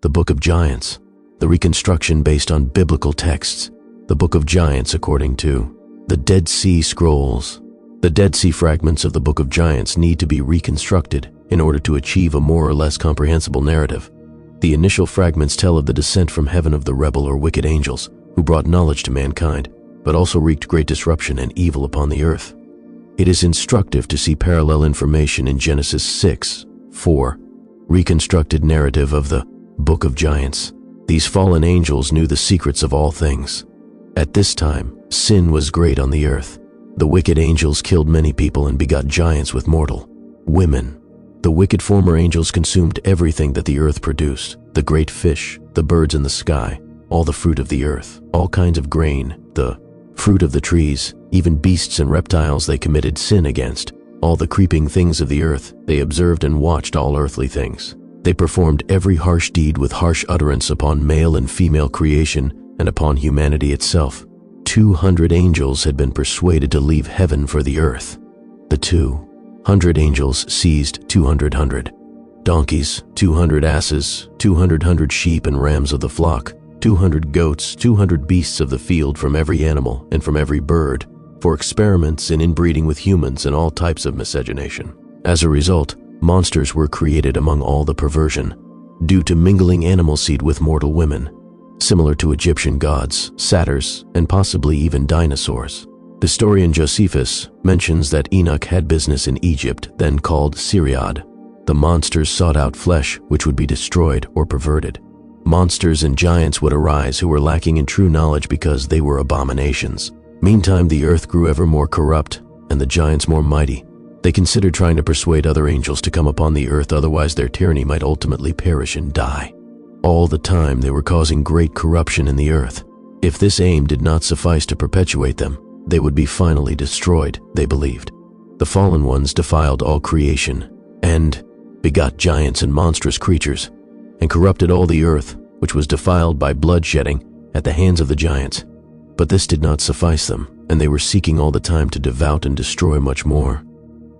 the Book of Giants, the reconstruction based on biblical texts, the Book of Giants according to the Dead Sea Scrolls. The Dead Sea fragments of the Book of Giants need to be reconstructed in order to achieve a more or less comprehensible narrative. The initial fragments tell of the descent from heaven of the rebel or wicked angels who brought knowledge to mankind, but also wreaked great disruption and evil upon the earth. It is instructive to see parallel information in Genesis 6:4, reconstructed narrative of the Book of Giants. These fallen angels knew the secrets of all things. At this time, sin was great on the earth. The wicked angels killed many people and begot giants with mortal women. The wicked former angels consumed everything that the earth produced, the great fish, the birds in the sky, all the fruit of the earth, all kinds of grain, the fruit of the trees, even beasts and reptiles they committed sin against. All the creeping things of the earth, they observed and watched all earthly things. They performed every harsh deed with harsh utterance upon male and female creation and upon humanity itself. 200 angels had been persuaded to leave heaven for the earth. The 200 angels seized 200 donkeys, 200 asses, 200 sheep and rams of the flock, 200 goats, 200 beasts of the field from every animal and from every bird, for experiments in inbreeding with humans and all types of miscegenation. As a result, monsters were created among all the perversion, due to mingling animal seed with mortal women, similar to Egyptian gods, satyrs, and possibly even dinosaurs. The historian Josephus mentions that Enoch had business in Egypt, then called Siriad. The monsters sought out flesh which would be destroyed or perverted. Monsters and giants would arise who were lacking in true knowledge because they were abominations. Meantime, the earth grew ever more corrupt, and the giants more mighty. They considered trying to persuade other angels to come upon the earth, otherwise their tyranny might ultimately perish and die. All the time they were causing great corruption in the earth. If this aim did not suffice to perpetuate them, they would be finally destroyed, they believed. The fallen ones defiled all creation, and begot giants and monstrous creatures, and corrupted all the earth, which was defiled by bloodshedding at the hands of the giants. But this did not suffice them, and they were seeking all the time to devour and destroy much more.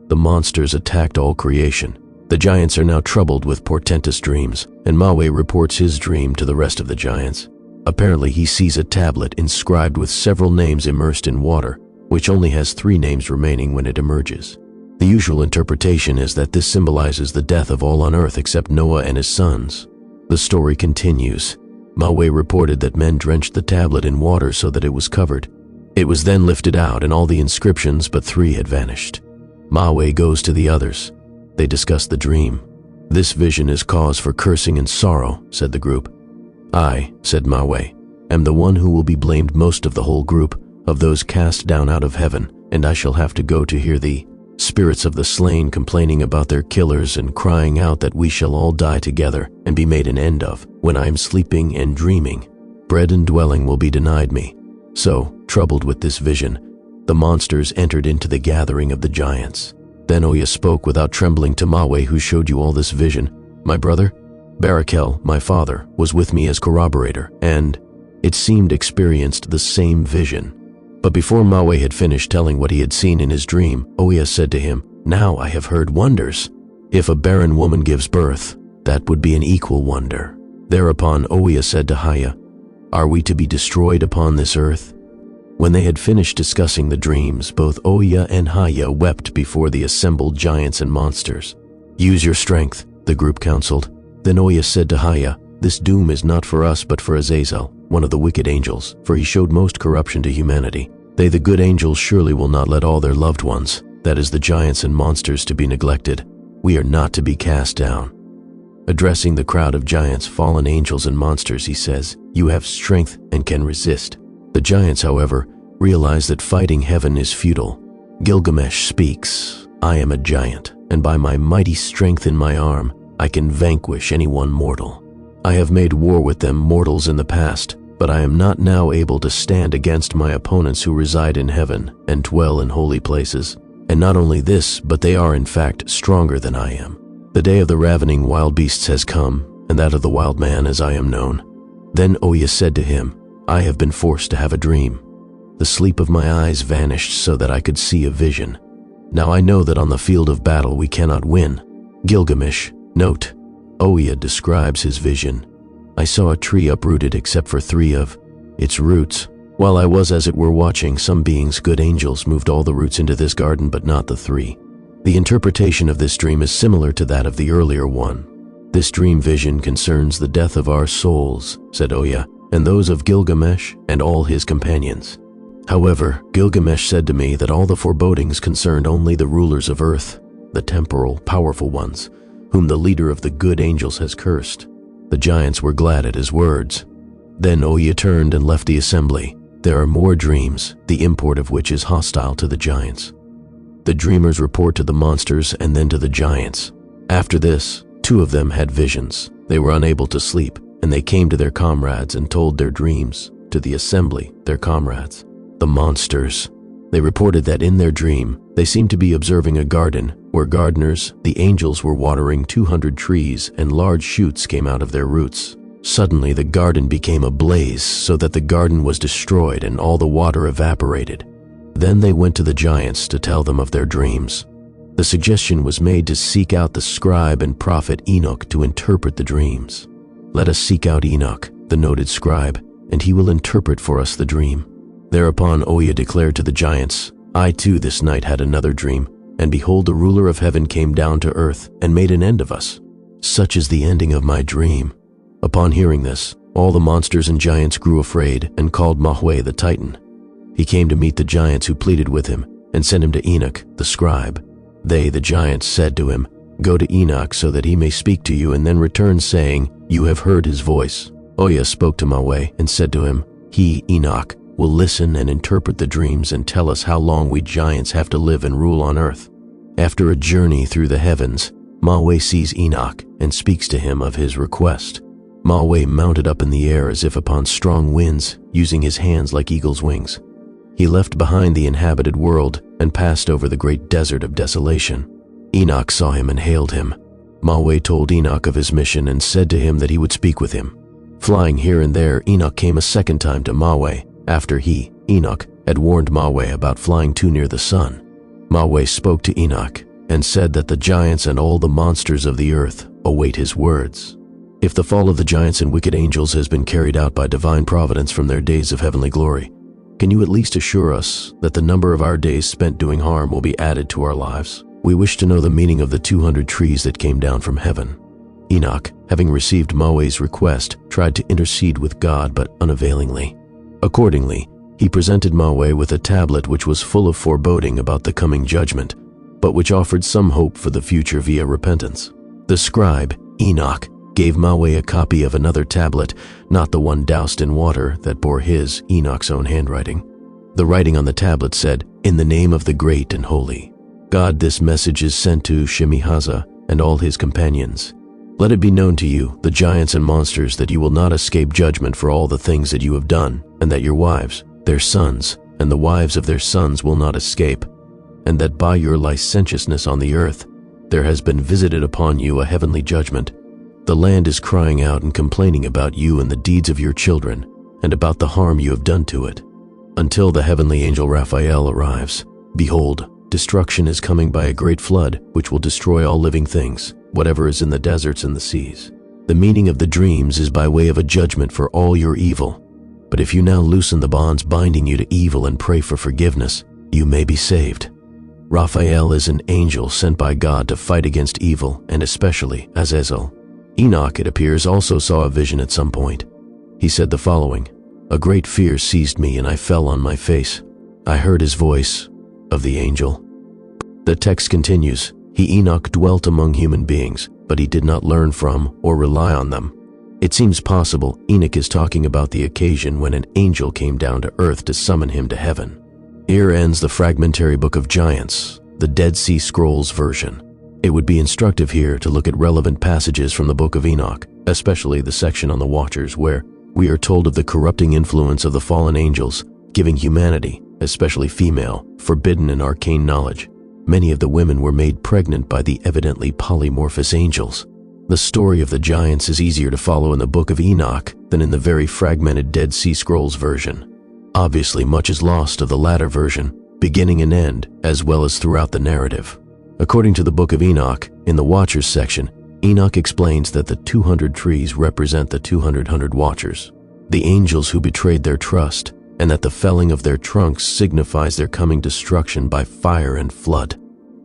The monsters attacked all creation. The giants are now troubled with portentous dreams, and Mahi reports his dream to the rest of the giants. Apparently he sees a tablet inscribed with several names immersed in water, which only has 3 names remaining when it emerges. The usual interpretation is that this symbolizes the death of all on earth except Noah and his sons. The story continues. Mahi reported that men drenched the tablet in water so that it was covered. It was then lifted out and all the inscriptions but 3 had vanished. Mahi goes to the others. They discuss the dream. "This vision is cause for cursing and sorrow," said the group. "I," said Mahi, "am the one who will be blamed most of the whole group, of those cast down out of heaven, and I shall have to go to hear the spirits of the slain complaining about their killers and crying out that we shall all die together and be made an end of, when I am sleeping and dreaming. Bread and dwelling will be denied me." So, troubled with this vision, the monsters entered into the gathering of the giants. Then Oya spoke without trembling to Mahi, "Who showed you all this vision?" "My brother, Barakel, my father, was with me as corroborator, and it seemed experienced the same vision." But before Mahi had finished telling what he had seen in his dream, Oya said to him, "Now I have heard wonders. If a barren woman gives birth, that would be an equal wonder." Thereupon Oya said to Haya, "Are we to be destroyed upon this earth?" When they had finished discussing the dreams, both Oya and Haya wept before the assembled giants and monsters. "Use your strength," the group counseled. Then Oya said to Haya, "This doom is not for us but for Azazel, one of the wicked angels, for he showed most corruption to humanity. They, the good angels, surely will not let all their loved ones, that is the giants and monsters, to be neglected. We are not to be cast down." Addressing the crowd of giants, fallen angels, and monsters, he says, "You have strength and can resist." The giants, however, realize that fighting heaven is futile. Gilgamesh speaks, "I am a giant, and by my mighty strength in my arm, I can vanquish any one mortal. I have made war with them mortals in the past, but I am not now able to stand against my opponents who reside in heaven and dwell in holy places. And not only this, but they are in fact stronger than I am. The day of the ravening wild beasts has come, and that of the wild man as I am known." Then Oya said to him, "I have been forced to have a dream. The sleep of my eyes vanished so that I could see a vision. Now I know that on the field of battle we cannot win." Gilgamesh, note, Oya describes his vision. I saw a tree uprooted except for 3 of its roots. While I was as it were watching, some beings, good angels, moved all the roots into this garden, but not the 3. The interpretation of this dream is similar to that of the earlier one. This dream vision concerns the death of our souls, said Oya, and those of Gilgamesh and all his companions. However, Gilgamesh said to me that all the forebodings concerned only the rulers of earth, the temporal, powerful ones, whom the leader of the good angels has cursed. The giants were glad at his words. Then Oya turned and left the assembly. There are more dreams, the import of which is hostile to the giants. The dreamers report to the monsters and then to the giants. After this, 2 of them had visions. They were unable to sleep, and they came to their comrades and told their dreams to the assembly, their comrades, the monsters. They reported that in their dream, they seemed to be observing a garden where gardeners, the angels, were watering 200 trees and large shoots came out of their roots. Suddenly, the garden became ablaze so that the garden was destroyed and all the water evaporated. Then they went to the giants to tell them of their dreams. The suggestion was made to seek out the scribe and prophet Enoch to interpret the dreams. Let us seek out Enoch, the noted scribe, and he will interpret for us the dream. Thereupon Oya declared to the giants, I too this night had another dream, and behold, the ruler of heaven came down to earth and made an end of us. Such is the ending of my dream. Upon hearing this, all the monsters and giants grew afraid and called Mahi the Titan. He came to meet the giants who pleaded with him and sent him to Enoch, the scribe. They, the giants, said to him, Go to Enoch so that he may speak to you and then return saying, You have heard his voice. Oya spoke to Mahi and said to him, He, Enoch, will listen and interpret the dreams and tell us how long we giants have to live and rule on earth. After a journey through the heavens, Mahi sees Enoch and speaks to him of his request. Mahi mounted up in the air as if upon strong winds, using his hands like eagle's wings. He left behind the inhabited world and passed over the great desert of desolation. Enoch saw him and hailed him. Mahi told Enoch of his mission and said to him that he would speak with him. Flying here and there, Enoch came a second time to Mahi, after he, Enoch, had warned Mahi about flying too near the sun. Mahi spoke to Enoch and said that the giants and all the monsters of the earth await his words. If the fall of the giants and wicked angels has been carried out by divine providence from their days of heavenly glory, can you at least assure us that the number of our days spent doing harm will be added to our lives? We wish to know the meaning of the 200 trees that came down from heaven. Enoch, having received Mahi's request, tried to intercede with God, but unavailingly. Accordingly, he presented Mahi with a tablet which was full of foreboding about the coming judgment, but which offered some hope for the future via repentance. The scribe, Enoch, gave Mahi a copy of another tablet, not the one doused in water that bore his, Enoch's own handwriting. The writing on the tablet said, In the name of the great and holy God, this message is sent to Shemihaza and all his companions. Let it be known to you, the giants and monsters, that you will not escape judgment for all the things that you have done, and that your wives, their sons, and the wives of their sons will not escape, and that by your licentiousness on the earth, there has been visited upon you a heavenly judgment. The land is crying out and complaining about you and the deeds of your children, and about the harm you have done to it. Until the heavenly angel Raphael arrives, behold, destruction is coming by a great flood, which will destroy all living things, whatever is in the deserts and the seas. The meaning of the dreams is by way of a judgment for all your evil. But if you now loosen the bonds binding you to evil and pray for forgiveness, you may be saved. Raphael is an angel sent by God to fight against evil, and especially Azazel. Enoch, it appears, also saw a vision at some point. He said the following, A great fear seized me and I fell on my face. I heard his voice of the angel. The text continues, He, Enoch, dwelt among human beings, but he did not learn from or rely on them. It seems possible Enoch is talking about the occasion when an angel came down to earth to summon him to heaven. Here ends the fragmentary Book of Giants, the Dead Sea Scrolls version. It would be instructive here to look at relevant passages from the Book of Enoch, especially the section on the Watchers, where we are told of the corrupting influence of the fallen angels, giving humanity, especially female, forbidden and arcane knowledge. Many of the women were made pregnant by the evidently polymorphous angels. The story of the giants is easier to follow in the Book of Enoch than in the very fragmented Dead Sea Scrolls version. Obviously, much is lost of the latter version, beginning and end, as well as throughout the narrative. According to the Book of Enoch, in the Watchers section, Enoch explains that the 200 trees represent the 200 watchers, the angels who betrayed their trust, and that the felling of their trunks signifies their coming destruction by fire and flood.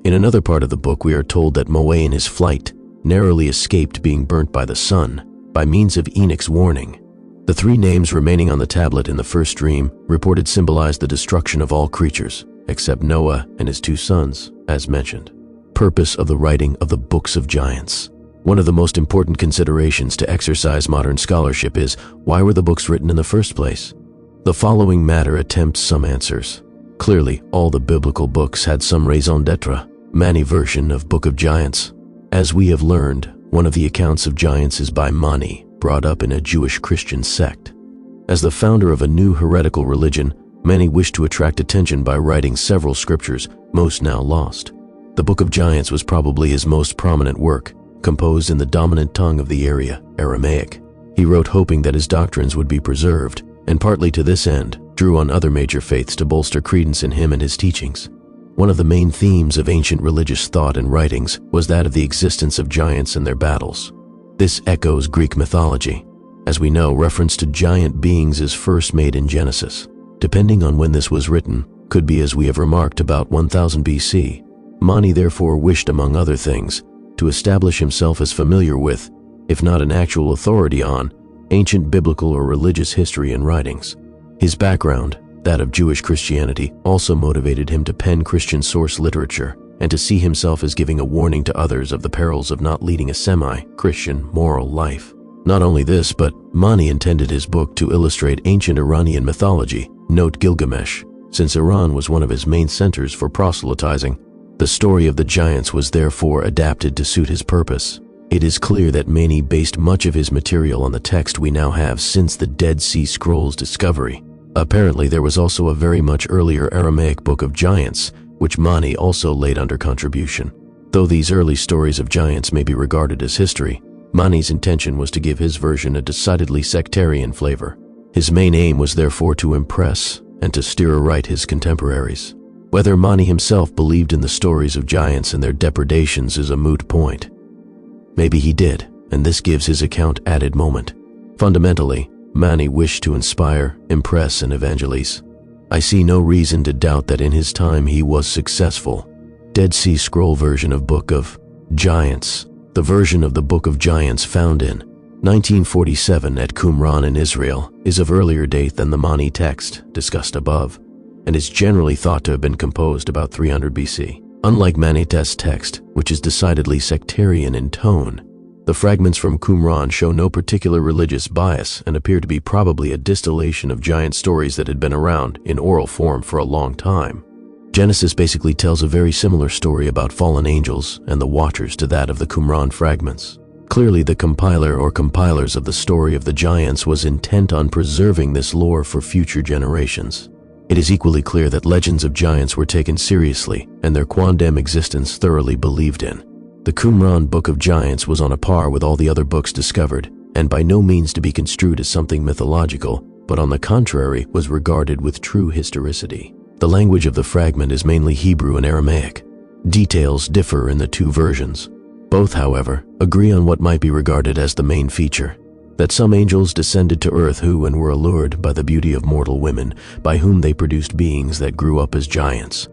In another part of the book, we are told that Mahi in his flight narrowly escaped being burnt by the sun by means of Enoch's warning. The 3 names remaining on the tablet in the first dream reported symbolize the destruction of all creatures, except Noah and his 2 sons, as mentioned. Purpose of the writing of the books of giants. One of the most important considerations to exercise modern scholarship is, why were the books written in the first place? The following matter attempts some answers. Clearly, all the biblical books had some raison d'etre, Mahi version of Book of Giants. As we have learned, one of the accounts of giants is by Mahi, brought up in a Jewish Christian sect. As the founder of a new heretical religion, Mahi wished to attract attention by writing several scriptures, most now lost. The Book of Giants was probably his most prominent work, composed in the dominant tongue of the area, Aramaic. He wrote hoping that his doctrines would be preserved, and partly to this end, drew on other major faiths to bolster credence in him and his teachings. One of the main themes of ancient religious thought and writings was that of the existence of giants and their battles. This echoes Greek mythology. As we know, reference to giant beings is first made in Genesis. Depending on when this was written, could be, as we have remarked, about 1000 BC. Mahi therefore wished, among other things, to establish himself as familiar with, if not an actual authority on, ancient biblical or religious history and writings. His background, that of Jewish Christianity, also motivated him to pen Christian source literature and to see himself as giving a warning to others of the perils of not leading a semi-Christian moral life. Not only this, but Mahi intended his book to illustrate ancient Iranian mythology, note Gilgamesh, since Iran was one of his main centers for proselytizing. The story of the giants was therefore adapted to suit his purpose. It is clear that Mahi based much of his material on the text we now have since the Dead Sea Scrolls discovery. Apparently, there was also a very much earlier Aramaic Book of Giants, which Mahi also laid under contribution. Though these early stories of giants may be regarded as history, Mahi's intention was to give his version a decidedly sectarian flavor. His main aim was therefore to impress and to steer aright his contemporaries. Whether Mahi himself believed in the stories of giants and their depredations is a moot point. Maybe he did, and this gives his account added moment. Fundamentally, Mahi wished to inspire, impress, and evangelize. I see no reason to doubt that in his time he was successful. Dead Sea Scroll version of Book of Giants. The version of the Book of Giants found in 1947 at Qumran in Israel is of earlier date than the Mahi text discussed above, and is generally thought to have been composed about 300 BC. Unlike Mahi's text, which is decidedly sectarian in tone, the fragments from Qumran show no particular religious bias and appear to be probably a distillation of giant stories that had been around in oral form for a long time. Genesis basically tells a very similar story about fallen angels and the watchers to that of the Qumran fragments. Clearly, the compiler or compilers of the story of the giants was intent on preserving this lore for future generations. It is equally clear that legends of giants were taken seriously and their quondam existence thoroughly believed in. The Qumran Book of Giants was on a par with all the other books discovered, and by no means to be construed as something mythological, but on the contrary was regarded with true historicity. The language of the fragment is mainly Hebrew and Aramaic. Details differ in the 2 versions. Both, however, agree on what might be regarded as the main feature, that some angels descended to earth who and were allured by the beauty of mortal women, by whom they produced beings that grew up as giants.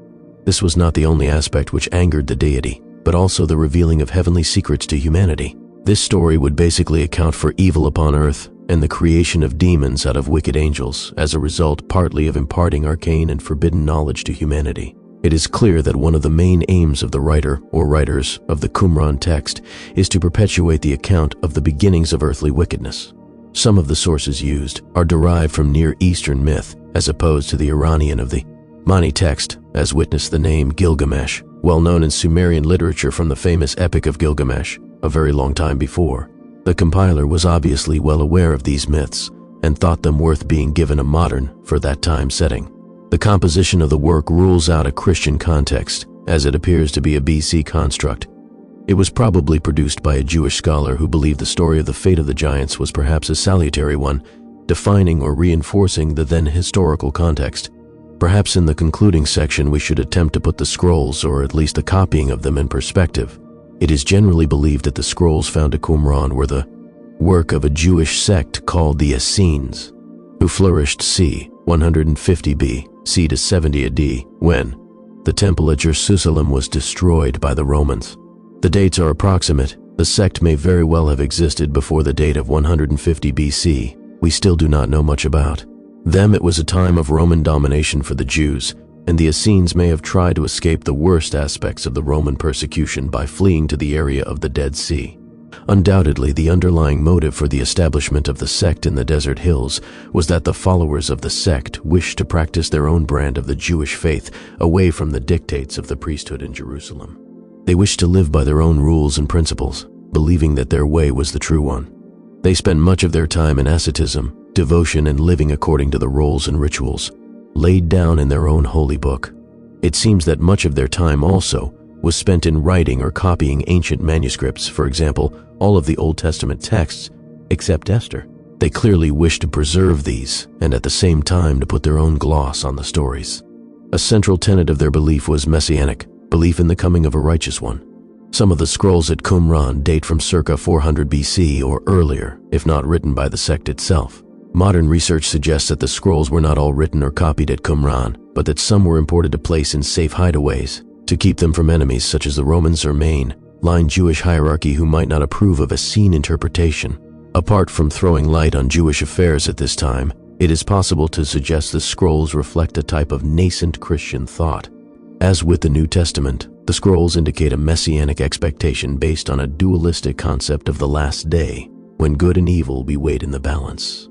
This was not the only aspect which angered the deity, but also the revealing of heavenly secrets to humanity. This story would basically account for evil upon earth and the creation of demons out of wicked angels, as a result partly of imparting arcane and forbidden knowledge to humanity. It is clear that one of the main aims of the writer or writers of the Qumran text is to perpetuate the account of the beginnings of earthly wickedness. Some of the sources used are derived from Near Eastern myth, as opposed to the Iranian of the Mahi text, as witness the name Gilgamesh, well known in Sumerian literature from the famous Epic of Gilgamesh, a very long time before. The compiler was obviously well aware of these myths and thought them worth being given a modern, for that time, setting. The composition of the work rules out a Christian context, as it appears to be a BC construct. It was probably produced by a Jewish scholar who believed the story of the fate of the giants was perhaps a salutary one, defining or reinforcing the then historical context. Perhaps in the concluding section we should attempt to put the scrolls, or at least the copying of them, in perspective. It is generally believed that the scrolls found at Qumran were the work of a Jewish sect called the Essenes, who flourished c. 150 B.C. to 70 AD, when the temple at Jerusalem was destroyed by the Romans. The dates are approximate. The sect may very well have existed before the date of 150 BC. We still do not know much about them. It was a time of Roman domination for the Jews, and the Essenes may have tried to escape the worst aspects of the Roman persecution by fleeing to the area of the Dead Sea. Undoubtedly, the underlying motive for the establishment of the sect in the desert hills was that the followers of the sect wished to practice their own brand of the Jewish faith away from the dictates of the priesthood in Jerusalem. They wished to live by their own rules and principles, believing that their way was the true one. They spent much of their time in asceticism, devotion, and living according to the roles and rituals laid down in their own holy book. It seems that much of their time also was spent in writing or copying ancient manuscripts, for example, all of the Old Testament texts, except Esther. They clearly wished to preserve these, and at the same time to put their own gloss on the stories. A central tenet of their belief was messianic, belief in the coming of a righteous one. Some of the scrolls at Qumran date from circa 400 BC or earlier, if not written by the sect itself. Modern research suggests that the scrolls were not all written or copied at Qumran, but that some were imported to place in safe hideaways to keep them from enemies such as the Romans or mainline Jewish hierarchy who might not approve of Essene interpretation. Apart from throwing light on Jewish affairs at this time, it is possible to suggest the scrolls reflect a type of nascent Christian thought. As with the New Testament, the scrolls indicate a messianic expectation based on a dualistic concept of the last day, when good and evil will be weighed in the balance.